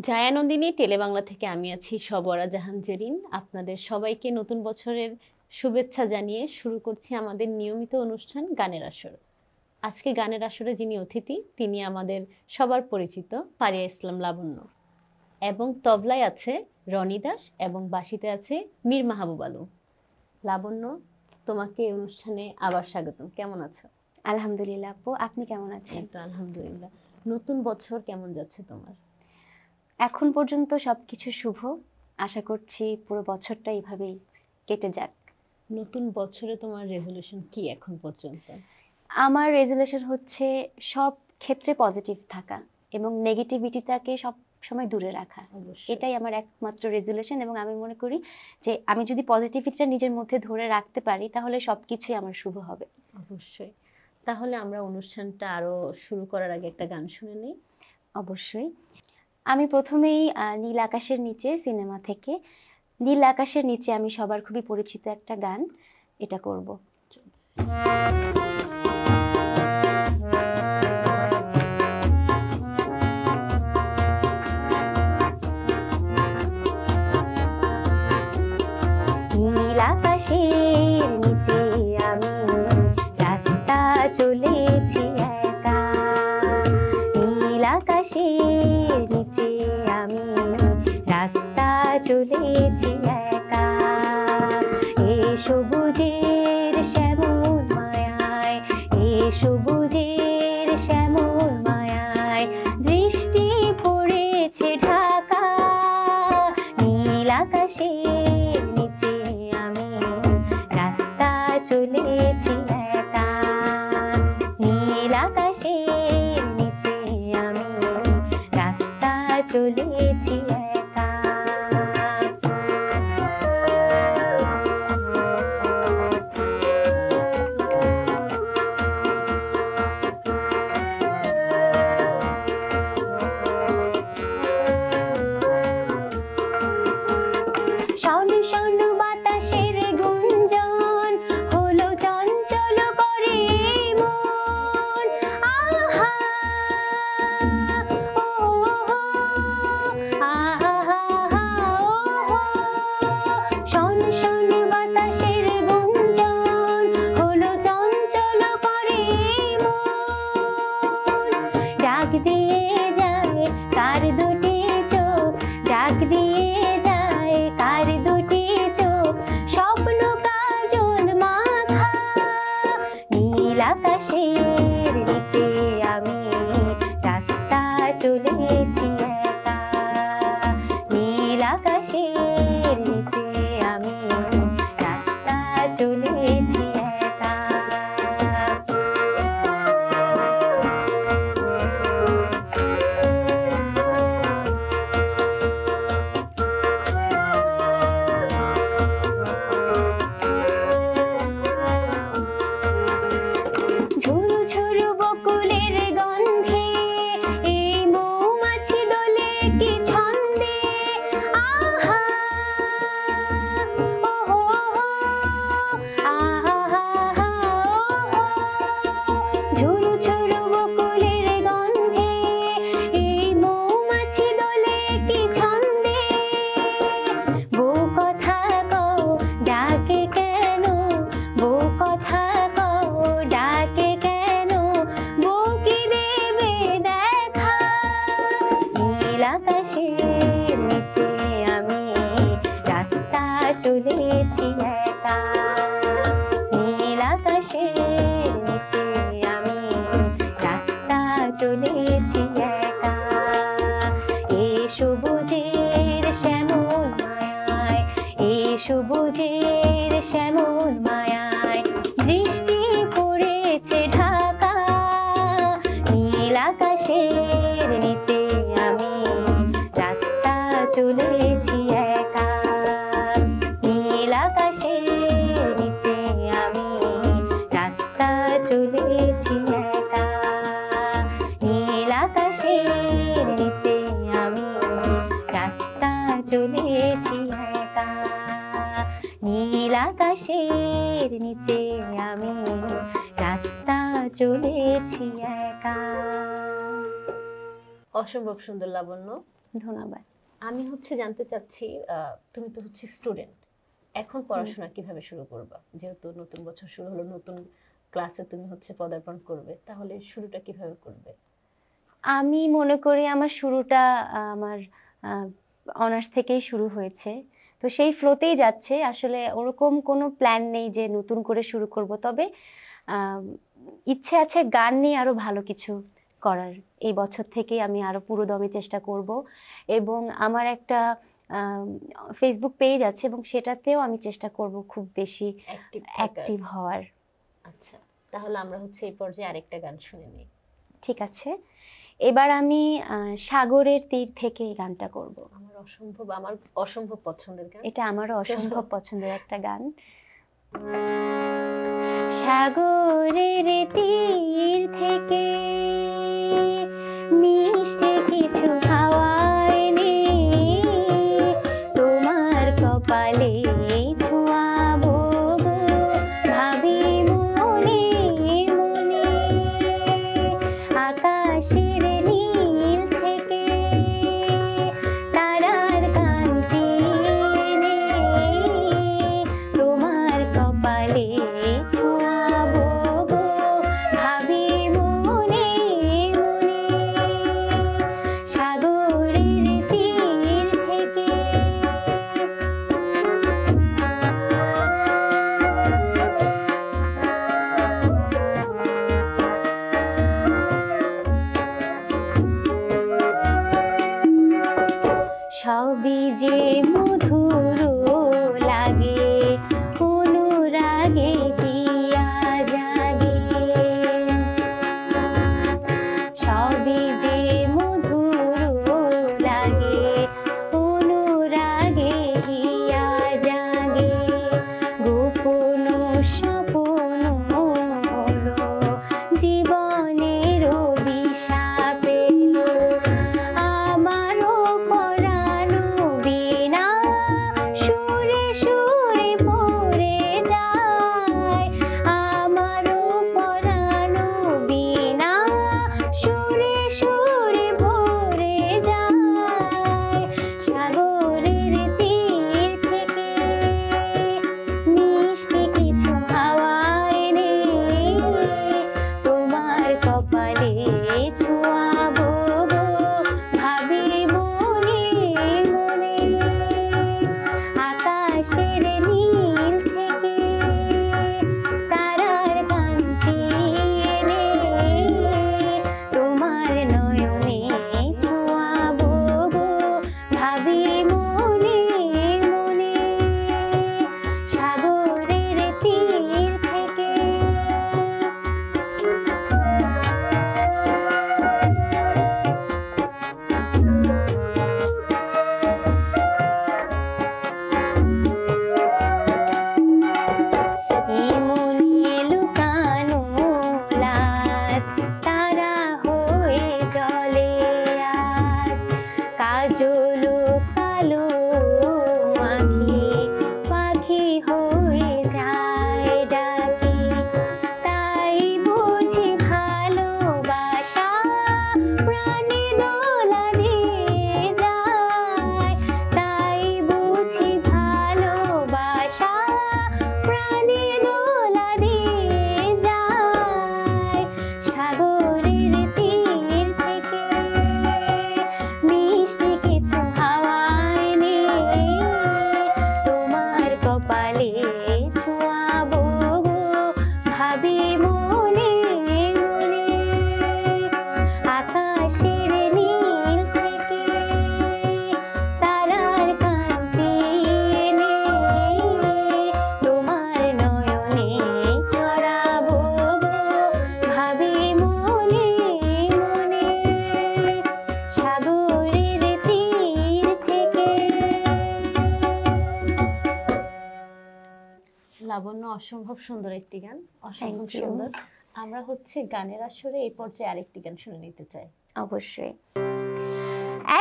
জায়ানন্দিনী টেলিবাংলা থেকে আমি আছি সবরা জাহান জেরিন। আপনাদের সবাইকে নতুন বছরের শুভেচ্ছা জানিয়ে শুরু করছি আমাদের নিয়মিত অনুষ্ঠান গানের আসর। আজকে গানের আসরে যিনি অতিথি তিনি আমাদের সবার পরিচিত পারিয়া ইসলাম লাবণ্য এবং তবলায় আছে রনি দাস এবং বাঁশিতে আছে মীর মাহবুব আলম। লাবণ্য, তোমাকে এই অনুষ্ঠানে আবার স্বাগতম। কেমন আছো? আলহামদুলিল্লাহ আপু, আপনি কেমন আছেন? এই তো আলহামদুলিল্লাহ। নতুন বছর কেমন যাচ্ছে তোমার? এখন পর্যন্ত সবকিছু শুভ। আশা করছি পুরো বছরটা এইভাবেই কেটে যাক। নতুন বছরে তোমার রেজলিউশন কি এখন পর্যন্ত? আমার রেজুলেশন হচ্ছে সব ক্ষেত্রে পজিটিভ থাকা এবং নেগেটিভিটিটাকে সব সময় দূরে রাখা। অবশ্যই। এটাই আমার একমাত্র রেজুলেশন এবং আমি মনে করি যে আমি যদি পজিটিভিটিটা নিজের মধ্যে ধরে রাখতে পারি তাহলে সবকিছুই আমার শুভ হবে। অবশ্যই। তাহলে আমরা অনুষ্ঠানটা আরো শুরু করার আগে একটা গান শুনে নেই। অবশ্যই। আমি প্রথমেই নীল আকাশের নিচে সিনেমা থেকে নীল আকাশের নিচে আমি সবার খুবই পরিচিত একটা গান এটা করব। নীল আকাশের নিচে আমি রাস্তা চলেছি একা, নীল আকাশের নিচে আমি রাস্তা চলেছি একা, এ সবুজের শ্যামল মায়ায়, এ সবুজের শ্যামল মায়ায় দৃষ্টি পড়েছে ঢাকা, নীল আকাশের নিচে আমি রাস্তা চলেছি একা, নীল আকাশের নিচে আমি রাস্তা চলেছি একা। শন শন বাতাসের গুঞ্জন হলো চঞ্চল করে মন, আহা ও আহা শন শন বাতাসের গুঞ্জন হলো চঞ্চল করে মন, ডাক দিয়ে যায় কার দুটি চোখ, ডাক দিয়ে যায় কার দুটি চোখ স্বপ্ন কাজল মাখা, নীল আকাশের নিচে আমি রাস্তা চলেছি একা, নীল আকাশের নিচে আমি রাস্তা চলেছি একা। ঝুরু ঝুরু বকুলের গন্ধে এই মৌমাছি দোলে কি ছন্দে, আহা ওহো আহা ঝুরু ঝুরু বকুলের গন্ধে এই মৌমাছি দোলে কি ছন্দে, বউ কথা কও ডাকে কেন, বউ কথা কও ডাকে কেন, বউ কি দেবে দেখা, নীল আকাশের নিচে আমি রাস্তা চলেছি একা, নীল আকাশের নিচে আমি রাস্তা চলেছি একা, এ সবুজের শ্যামল মায়ায়, এ সবুজের শ্যামল মায়ায় দৃষ্টি পড়েছে ঢাকা, নীল আকাশের নিচে আমি রাস্তা চলেছি একা, নীল আকাশের নিচে আমি রাস্তা চলেছি একা, নীল আকাশের নিচে আমি রাস্তা চলেছি একা, নীল আকাশের নিচে আমি রাস্তা চলেছি একা। অসম্ভব সুন্দর লাবণ্য। ধন্যবাদ। আমি জানতে চাচ্ছি, তুমি তো স্টুডেন্ট, এখন পড়াশোনা কিভাবে শুরু করবা? যেহেতু নতুন বছর শুরু হলো, নতুন ক্লাসে তুমি পদার্পণ করবে, তাহলে শুরুটা কিভাবে করবে? আমি মনে করি আমার শুরুটা আমার অনার্স থেকেই শুরু হয়েছে। তো সেই ফ্লোতেই যাচ্ছে। আসলে ওরকম কোনো প্ল্যান নেই যে নতুন করে শুরু করব। তবে আম ইচ্ছে আছে গান নিয়ে আরো ভালো কিছু করার। এই বছর থেকেই আমি আরো পুরোদমে চেষ্টা করব এবং আমার একটা আম ফেসবুক পেজ আছে এবং সেটাতেও আমি চেষ্টা করব খুব বেশি অ্যাক্টিভ থাকার। অ্যাক্টিভ হওয়ার। আচ্ছা, তাহলে আমরা এই পর্যায়ে আরেকটা গান শুনে নিই। ঠিক আছে। এবার আমি সাগরের তীর থেকে এই গানটা করব। আমার অসম্ভব পছন্দের গান। এটা আমারও চলো। অসম্ভব পছন্দের একটা গান। সাগরের তীর থেকে মিষ্টি কিছু হাওয়া এনে তোমার কপালে ছোঁয়াবো গো, ভাবি মনে মনে। আকাশের নীল থেকে তারার কান্তি এনে তোমার কপালে ছোঁয়াবো গো, ভাবি মনে মনে। সাগরের তীর থেকে সবই যে মধুর লাগে, অনুরাগে হিয়া জাগে। সবই যে মধুর লাগে, অনুরাগে হিয়া জাগে। গোপন স্বপন হলো জীবনের অভিশাপ এলো, আমারও পরানো বিনা সুরে সুরে ভরে যায়। আমারও পরানো বিনা সুরে সুরে ভরে যায়। সাগরের তীর থেকে মিষ্টি কিছু হাওয়া এনে তোমার কপালে ছোঁয়াবো গো, ভাবি মনে মনে। আকাশের নীল থেকে তারার কান্তি এনে তোমার নয়নে ছোঁয়াবো গো, ভাবি মনে মনে। সাগরের তীর থেকে মনে লুকানো লাজ তারা হয়ে জলে আজ। কাজল কালো মাখি পাখি হয়ে যায় ডাকে। তাই বুঝি ভালোবাসা প্রাণে দোলা দিয়ে যায়। তাই বুঝি ভালোবাসা প্রাণে দোলা দিয়ে যায়। সাগরের তীর থেকে মিষ্টি কিছু হাওয়া এনে তোমার কপালে ছোঁয়াবো গো, ভাবি মনে মনে। আকাশের নীল থেকে তারার কান্তি এনে তোমার নয়নে ছড়াবো গো, ভাবি মনে মনে। সাগরের তীর থেকে। লাবণ্য, অসম্ভব সুন্দর একটি গান, অসম্ভব Thank you. সুন্দর। আমরা গানের আসরে এই পর্যায়ে আরেকটি গান শুনে নিতে চাই। অবশ্যই।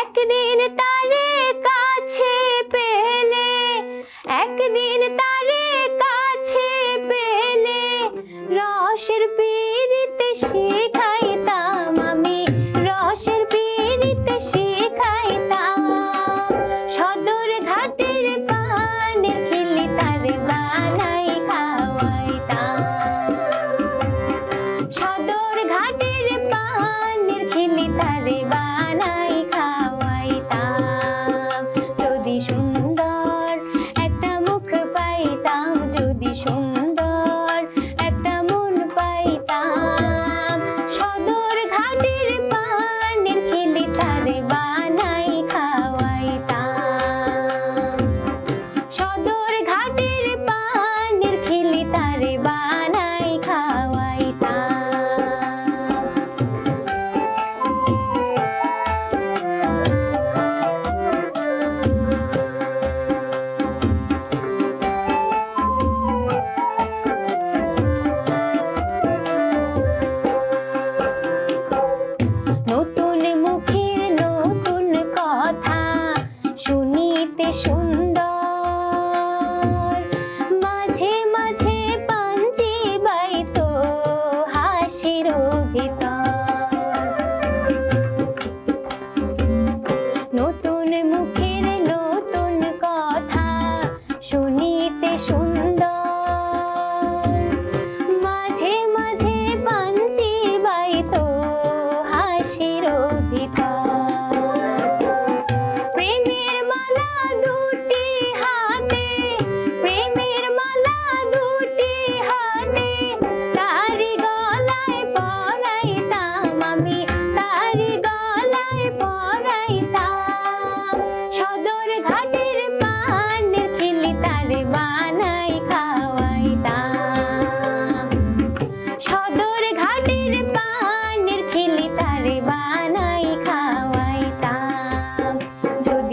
একদিন তারে কাছে পেলে, একদিন তারে কাছে পেলে রসের পীড়িতে শিখাইতাম আমি, রসের পীড়িতে শিখাইতাম।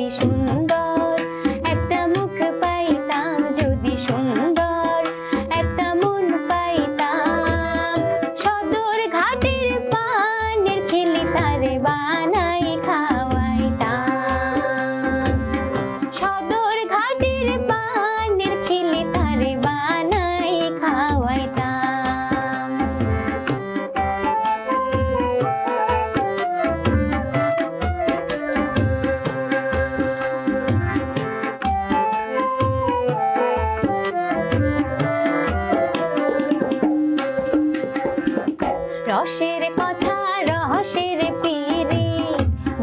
যদি সুন্দর একটা মুখ পাইতাম, যদি সুন্দর একটা মন পাইতাম, সদর ঘাটের পানের খিলি তারে বানাই খাওয়াইতাম, সদর ঘাটের পানের খিলি তারে বানাই খাওয়াইতাম। রসের কথা রহস্যের পীরে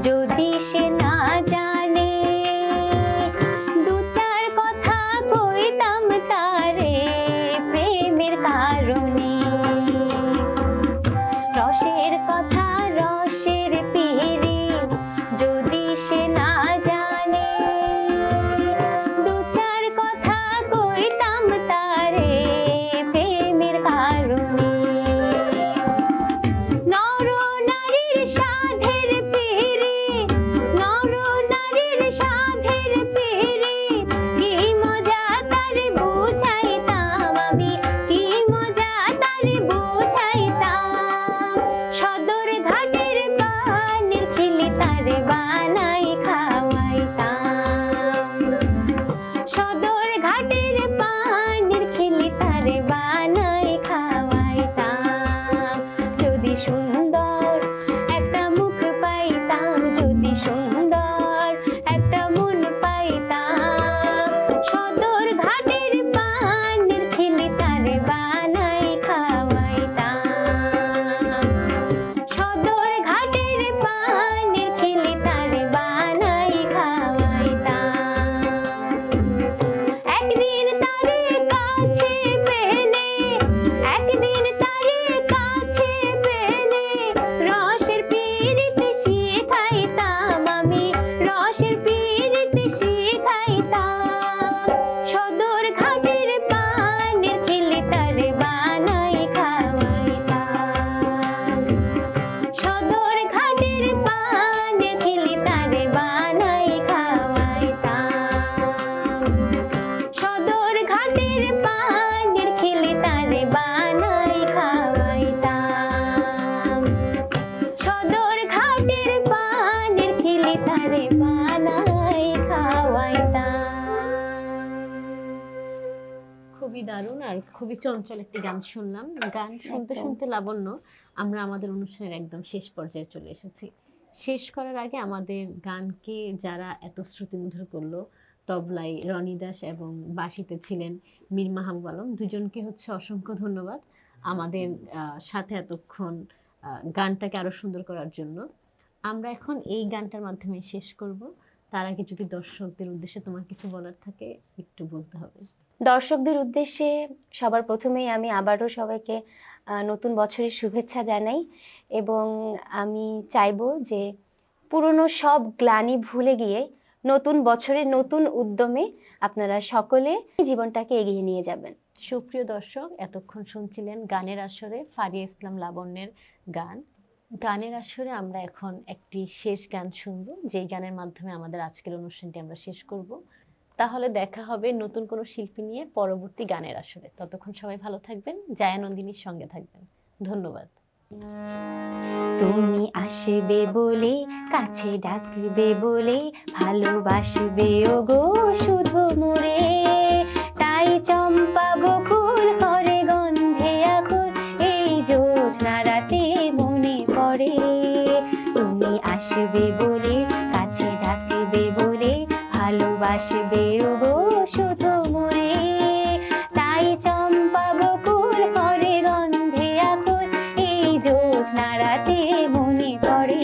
যদি সে না জানে, দু চার কথা কইতাম তারে প্রেমের কারণে। রসের কথা রসের পীরে যদি সে না জানে, দু চার কথা কইতাম তারে প্রেমের কারণে। নর নারীর সাধের পীরে, নর নারীর সাধের পীরে কি মজা তারে বুঝাইতাম আমি, কি মজা তারে বুঝাইতাম, সদর ঘাটের পানের খিলি তারে বানাই খাওয়াইতাম, সদর ঘাটের পানের খিলি তারে বানাই খাওয়াইতাম। যদি সুন্দর একটা মুখ পাইতাম, যদি সুন্দর একটা মন পাইতাম, সদর ঘাটের পানের খিলি তারে বানাই খাওয়াইতাম, সদর ঘাটের পানের খিলি তারে বানাই খাওয়াইতাম। একদিন তারে কাছে পেলে, একদিন তারে কাছে পেলে রসের পীড়িতে শিখাইতাম আমি, রসের পীড়িতে শিখাইতাম, সদর ঘাটের পানের খিলি তারে বানাই খাওয়াইতাম, সদর ঘাটের পানের খিলি তারে বানাই খাওয়াইতাম, সদর ঘাটের পানের খিলি তারে বানাই খাওয়াইতাম, সদর ঘাটের পানের খিলি তারে বানাই খাওয়াইতাম। খুবই দারুণ আর খুবই চঞ্চল একটি গান শুনলাম। গান শুনতে একদম। শুনতে লাবণ্য আমরা আমাদের অনুষ্ঠানের একদম শেষ পর্যায়ে চলে এসেছি। শেষ করার আগে আমাদের গানকে যারা এত শ্রুতিমধুর করলো, তবলায় রনি দাস এবং বাঁশিতে ছিলেন মীর মাহবুব আলম, দুজনকে হচ্ছে অসংখ্য ধন্যবাদ আমাদের সাথে এতক্ষণ গানটাকে আরো সুন্দর করার জন্য। আমরা এখন এই গানটার মাধ্যমে শেষ করব। তার আগে যদি দর্শকদের উদ্দেশ্যে তোমার কিছু বলার থাকে একটু বলতে হবে। দর্শকদের উদ্দেশ্যে সবার প্রথমেই আমি আবারও সবাইকে নতুন বছরের শুভেচ্ছা জানাই, এবং আমি চাইবো যে পুরনো সব গ্লানি ভুলে গিয়ে নতুন বছরের নতুন উদ্যমে আপনারা সকলে জীবনটাকে এগিয়ে নিয়ে যাবেন। সুপ্রিয় দর্শক, এতক্ষণ শুনছিলেন গানের আসরে ফারিয়া ইসলাম লাবণ্যের গান। গানের আসরে আমরা এখন একটি শেষ গান শুনবো, যেই গানের মাধ্যমে আমাদের আজকের অনুষ্ঠানটি আমরা শেষ করব। তাহলে দেখা হবে নতুন কোনো শিল্পী নিয়ে পরবর্তী গানের আসরে। ততক্ষণ সবাই ভালো থাকবেন, জায়ানন্দিনীর সঙ্গে থাকবেন। ধন্যবাদ। তুমি আসবে বলে, কাছে ডাকবে বলে, ভালোবাসবে ওগো শুধু মোরে, তাই চম্পা বকুল করে গন্ধে আকুল, এই জ্যোৎস্না রাতে মনে পড়ে। তুমি আসবে বলে, কাছে ডাকবে বলে, ভালোবাসবে ওগো শুধু মোরে, তাই চম্পা বকুল করে গন্ধে আকুল, এই জ্যোৎস্না রাতে মনে পড়ে।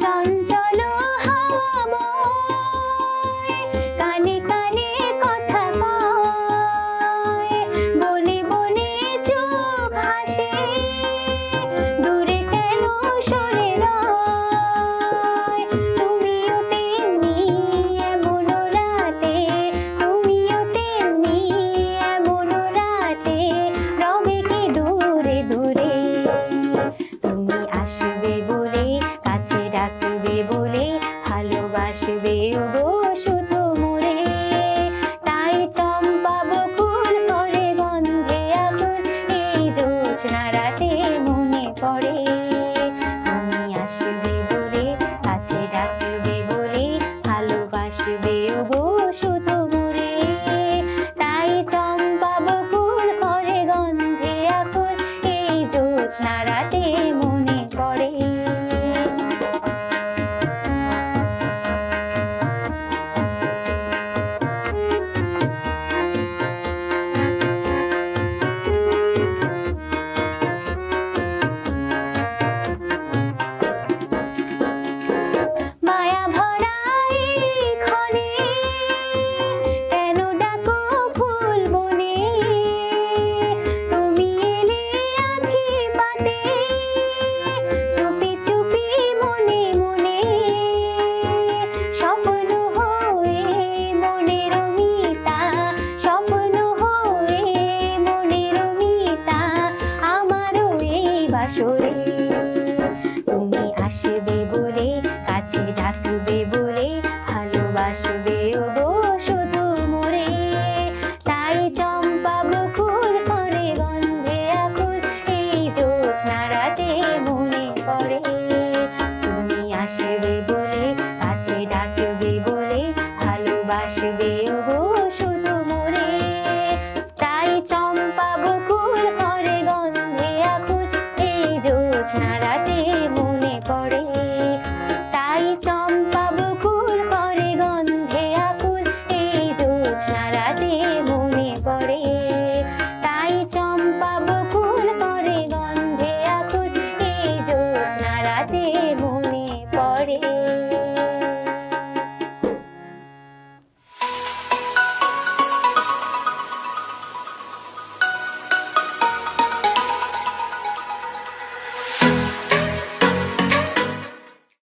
চঞ্চল হাওয়া ডাকবে বলে ভালোবাসবে ওগো শুধু মোরে। তাই চম্পা বকুল করে গন্ধে আকুল এই জ্যোৎস্না রাতে মনে পড়ে। তুমি আসবে বলে কাছে ডাকবে বলে ভালোবাসবে ওগো শুধু মোরে। তাই চম্পা বকুল করে গন্ধে আকুল এই জ্যোৎস্না রাতে মনে পড়ে। মায়া ভরা এই ক্ষণে কেন ডাকো ফুল বনে। তুমি এলে আঁখি পাতে চুপি চুপি মনে মনে। স্বপ্ন হয়ে মনের মিতা, স্বপ্ন হয়ে মনের মিতা আমারও এই বাসরে। তুমি আসবে বলে কাছে ডাকবে বলে ভালোবাসবে ওগো শুধু মোরে। তাই চম্পা বকুল করে গন্ধে আকুল এই জ্যোৎস্না রাতে মনে পড়ে। তুমি আসবে বলে কাছে ডাকবে